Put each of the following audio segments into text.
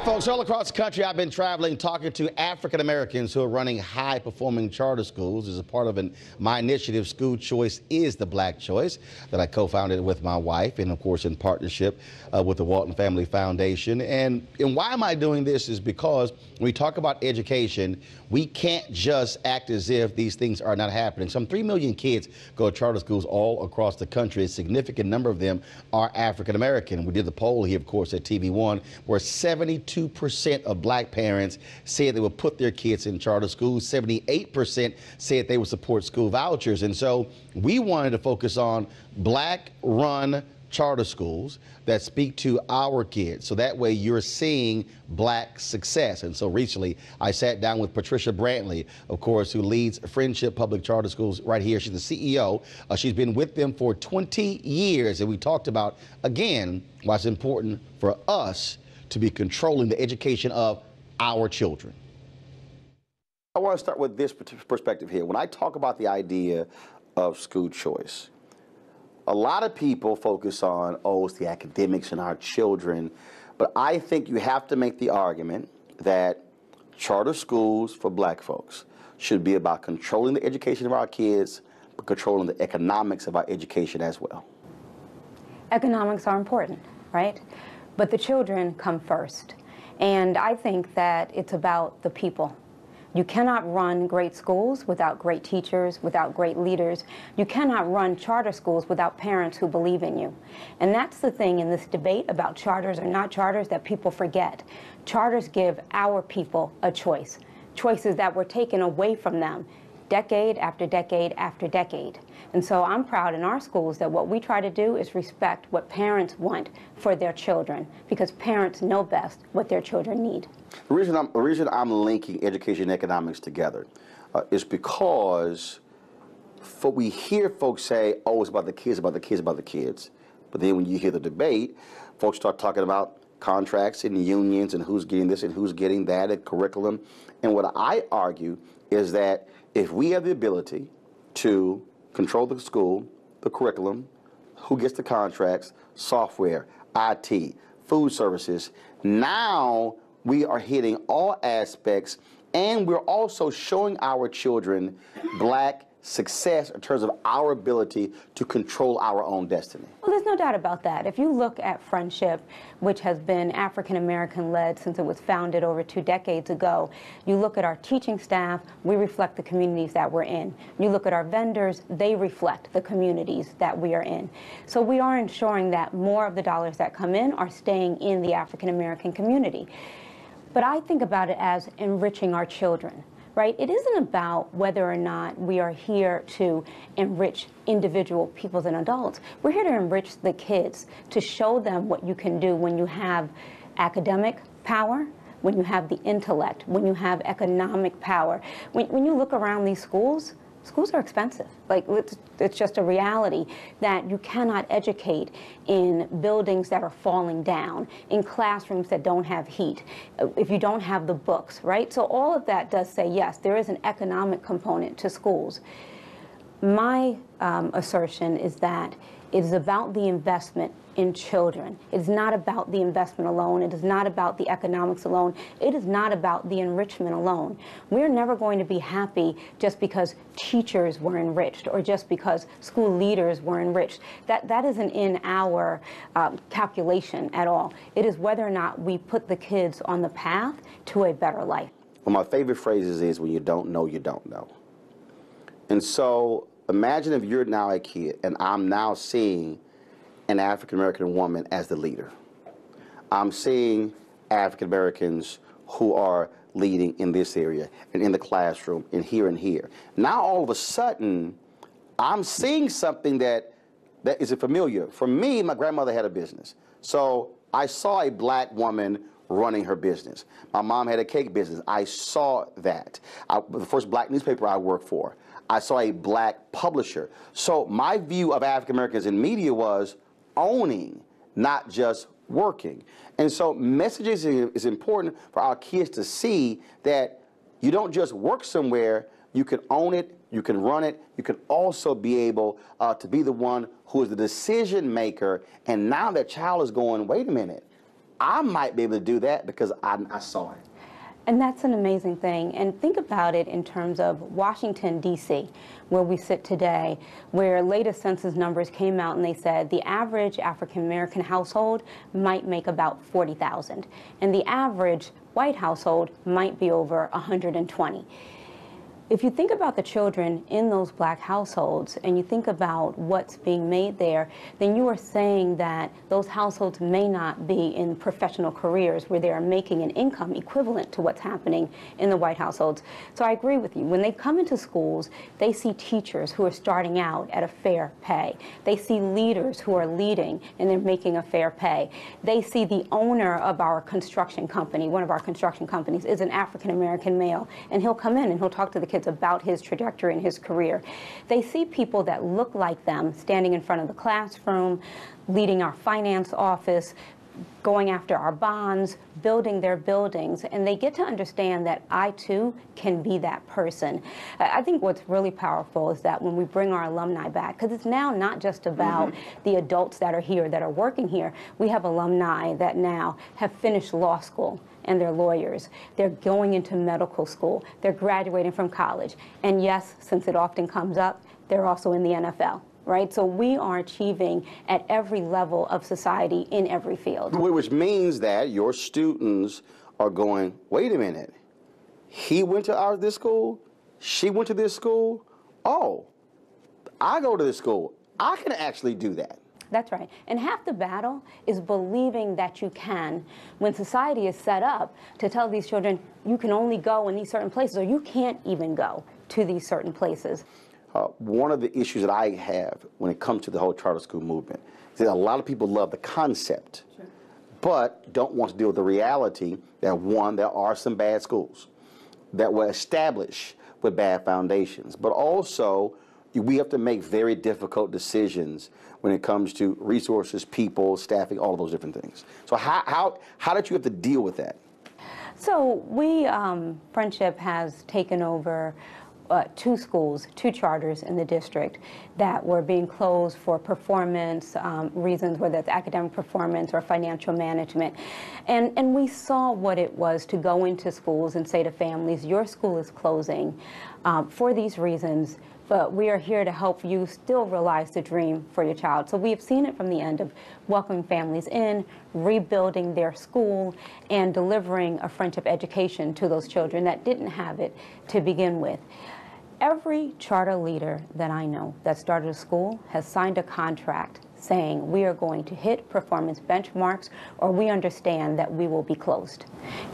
right, folks, all across the country, I've been traveling, talking to African Americans who are running high-performing charter schools as a part of my initiative, School Choice is the Black Choice, that I co-founded with my wife and, of course, in partnership with the Walton Family Foundation. And why am I doing this is because when we talk about education, we can't just act as if these things are not happening. Some 3 million kids go to charter schools all across the country. A significant number of them are African American. We did the poll here, of course, at TV1, where 72% of black parents said they would put their kids in charter schools. 78% said they would support school vouchers. And so we wanted to focus on black-run charter schools that speak to our kids. So that way you're seeing black success. And so recently I sat down with Patricia Brantley, of course, who leads Friendship Public Charter Schools right here. She's the CEO. She's been with them for 20 years. And we talked about, again, why it's important for us to be controlling the education of our children. I want to start with this perspective here. When I talk about the idea of school choice, a lot of people focus on, oh, it's the academics and our children, but I think you have to make the argument that charter schools for black folks should be about controlling the education of our kids, but controlling the economics of our education as well. Economics are important, right? But the children come first. And I think that it's about the people. You cannot run great schools without great teachers, without great leaders. You cannot run charter schools without parents who believe in you. And that's the thing in this debate about charters or not charters that people forget. Charters give our people a choice, choices that were taken away from them decade after decade after decade. And so I'm proud in our schools that what we try to do is respect what parents want for their children, because parents know best what their children need. The reason I'm linking education and economics together is because we hear folks say, oh, it's about the kids, about the kids, about the kids. But then when you hear the debate, folks start talking about contracts and unions and who's getting this and who's getting that and curriculum. And what I argue is that if we have the ability to control the school, the curriculum, who gets the contracts, software, IT, food services, now we are hitting all aspects, and we're also showing our children black success in terms of our ability to control our own destiny. Well, there's no doubt about that. If you look at Friendship, which has been African-American led since it was founded over 2 decades ago, you look at our teaching staff, we reflect the communities that we're in. You look at our vendors, they reflect the communities that we are in. So we are ensuring that more of the dollars that come in are staying in the African-American community. But I think about it as enriching our children. Right? It isn't about whether or not we are here to enrich individual peoples and adults. We're here to enrich the kids, to show them what you can do when you have academic power, when you have the intellect, when you have economic power. When you look around these schools, schools are expensive. Like, it's just a reality that you cannot educate in buildings that are falling down, in classrooms that don't have heat, if you don't have the books, right? So all of that does say, yes, there is an economic component to schools. My assertion is that it is about the investment in children. It is not about the investment alone. It is not about the economics alone. It is not about the enrichment alone. We're never going to be happy just because teachers were enriched or just because school leaders were enriched. That isn't in our calculation at all. It is whether or not we put the kids on the path to a better life. One of my favorite phrases is, when you don't know, you don't know. And so imagine if you're now a kid and I'm now seeing an African-American woman as the leader. I'm seeing African-Americans who are leading in this area and in the classroom and here and here. Now all of a sudden, I'm seeing something that isn't familiar. For me, my grandmother had a business. So I saw a black woman running her business. My mom had a cake business. I saw that. The first black newspaper I worked for, I saw a black publisher. So my view of African Americans in media was owning, not just working. And so messages is important for our kids to see that you don't just work somewhere, you can own it, you can run it, you can also be able to be the one who is the decision maker. And now that child is going, wait a minute, I might be able to do that because I saw it. And that's an amazing thing. And think about it in terms of Washington, D.C., where we sit today, where latest census numbers came out and they said the average African-American household might make about $40,000, and the average white household might be over $120,000. If you think about the children in those black households and you think about what's being made there, then you are saying that those households may not be in professional careers where they are making an income equivalent to what's happening in the white households. So I agree with you. When they come into schools, they see teachers who are starting out at a fair pay. They see leaders who are leading and they're making a fair pay. They see the owner of our construction company, one of our construction companies, is an African-American male, and he'll come in and he'll talk to the kids about his trajectory and his career. They see people that look like them standing in front of the classroom, leading our finance office, going after our bonds, building their buildings, and they get to understand that I too can be that person. I think what's really powerful is that when we bring our alumni back, because it's now not just about the adults that are here, that are working here, we have alumni that now have finished law school and they're lawyers. They're going into medical school. They're graduating from college. And yes, since it often comes up, they're also in the NFL. Right? So we are achieving at every level of society in every field. Which means that your students are going, wait a minute, he went to this school, she went to this school, oh, I go to this school, I can actually do that. That's right. And half the battle is believing that you can when society is set up to tell these children you can only go in these certain places or you can't even go to these certain places. One of the issues that I have when it comes to the whole charter school movement is that a lot of people love the concept, but don't want to deal with the reality that, one, there are some bad schools that were established with bad foundations, but also we have to make very difficult decisions when it comes to resources, people, staffing, all of those different things. So how did you have to deal with that? So we, Friendship has taken over 2 schools, 2 charters in the district that were being closed for performance reasons, whether it's academic performance or financial management. And we saw what it was to go into schools and say to families, your school is closing for these reasons, but we are here to help you still realize the dream for your child. So we've seen it from the end of welcoming families in, rebuilding their school, and delivering a friendship education to those children that didn't have it to begin with. Every charter leader that I know that started a school has signed a contract saying we are going to hit performance benchmarks or we understand that we will be closed.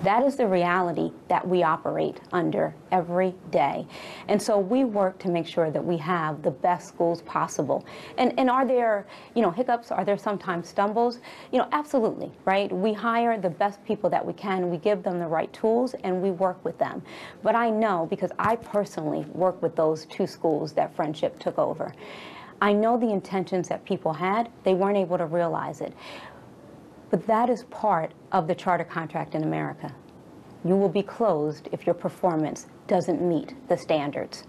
That is the reality that we operate under every day. And so we work to make sure that we have the best schools possible. And are there, hiccups? Are there sometimes stumbles? Absolutely, right? We hire the best people that we can, we give them the right tools, and we work with them. But I know, because I personally work with those 2 schools that Friendship took over, I know the intentions that people had. They weren't able to realize it. But that is part of the charter contract in America. You will be closed if your performance doesn't meet the standards.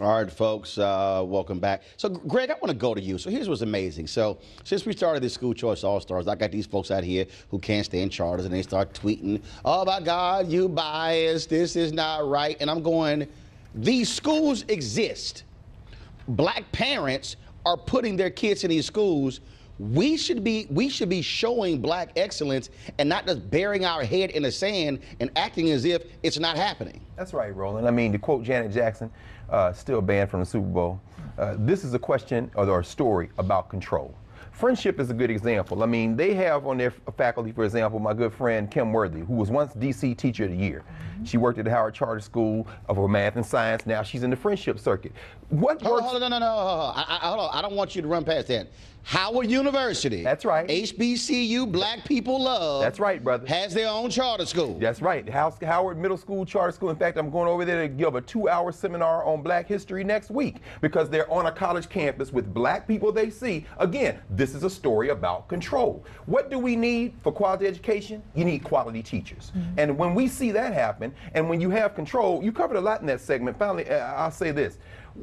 All right, folks, welcome back. So, Greg, I want to go to you. So here's what's amazing. So since we started this School Choice All-Stars, I got these folks out here who can't stand charters, and they start tweeting, oh, my God, you biased. This is not right. And I'm going, these schools exist. Black parents are putting their kids in these schools. We should be showing black excellence and not just burying our head in the sand and acting as if it's not happening. That's right, Roland. I mean, to quote Janet Jackson, still banned from the Super Bowl, this is a question or a story about control. Friendship is a good example. I mean, they have on their faculty, for example, my good friend Kim Worthy, who was once DC Teacher of the Year. She worked at the Howard Charter School for Math and Science. Now she's in the Friendship Circuit. What works? Hold on, no. Hold on. I don't want you to run past that. Howard University. That's right. HBCU, black people love. That's right, brother. Has their own charter school. That's right. Howard Middle School Charter School. In fact, I'm going over there to give a 2-hour seminar on black history next week because they're on a college campus with black people they see. Again, this is a story about control. What do we need for quality education? You need quality teachers. And when we see that happen, and when you have control, you covered a lot in that segment. Finally, I'll say this.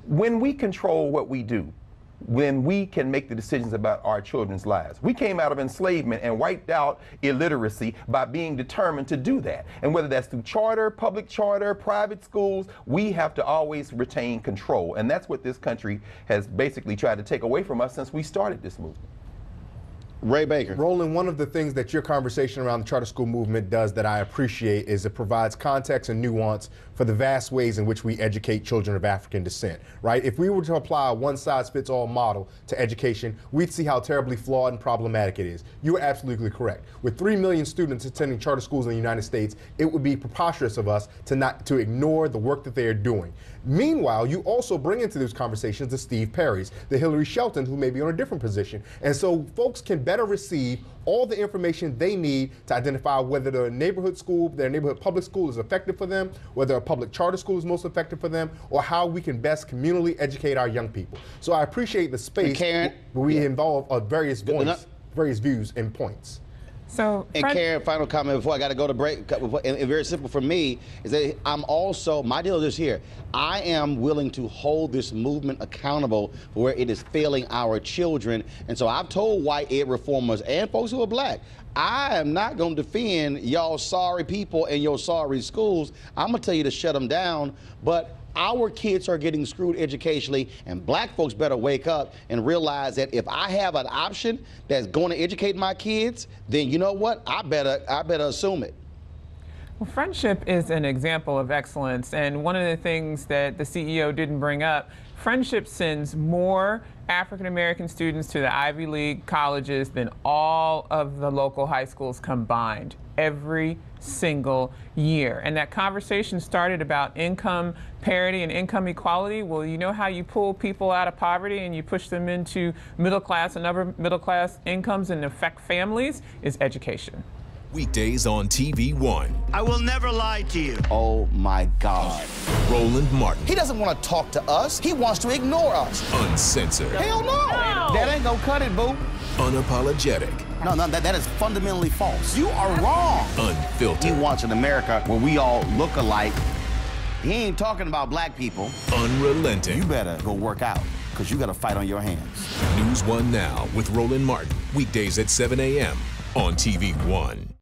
When we control what we do, when we can make the decisions about our children's lives. We came out of enslavement and wiped out illiteracy by being determined to do that. And whether that's through charter, public charter, private schools, we have to always retain control. And that's what this country has basically tried to take away from us since we started this movement. Ray Baker. Roland, one of the things that your conversation around the charter school movement does that I appreciate is it provides context and nuance for the vast ways in which we educate children of African descent, right? If we were to apply a one-size-fits-all model to education, we'd see how terribly flawed and problematic it is. You are absolutely correct. With 3 million students attending charter schools in the United States, it would be preposterous of us to ignore the work that they are doing. Meanwhile, you also bring into those conversations the Steve Perrys, the Hillary Shelton, who may be on a different position. And so folks can better receive all the information they need to identify whether the neighborhood school, their neighborhood public school is effective for them, whether a public charter school is most effective for them, or how we can best communally educate our young people. So I appreciate the space where we involve various views and points. So, and Karen, final comment before I got to go to break. And very simple for me is that I'm also, my deal is here. I am willing to hold this movement accountable for where it is failing our children. And so I've told white ed reformers and folks who are black, I am not going to defend y'all sorry people and your sorry schools. I'm going to tell you to shut them down. But our kids are getting screwed educationally, and black folks better wake up and realize that if I have an option that's going to educate my kids, then you know what? I better assume it. Well, friendship is an example of excellence, and one of the things that the CEO didn't bring up, friendship sends more African American students to the Ivy League colleges than all of the local high schools combined every single year. And that conversation started about income parity and income equality. Well, you know how you pull people out of poverty and you push them into middle class and upper middle class incomes and affect families is education. Weekdays on TV One. I will never lie to you. Oh my God. Roland Martin. He doesn't want to talk to us. He wants to ignore us. Uncensored. Hell no. That ain't gonna cut it, boo. Unapologetic. No, that is fundamentally false. You are wrong. Unfiltered. He wants an America where we all look alike. He ain't talking about black people. Unrelenting. You better go work out, because you got a fight on your hands. NewsOne Now with Roland Martin. Weekdays at 7 a.m. on TV One.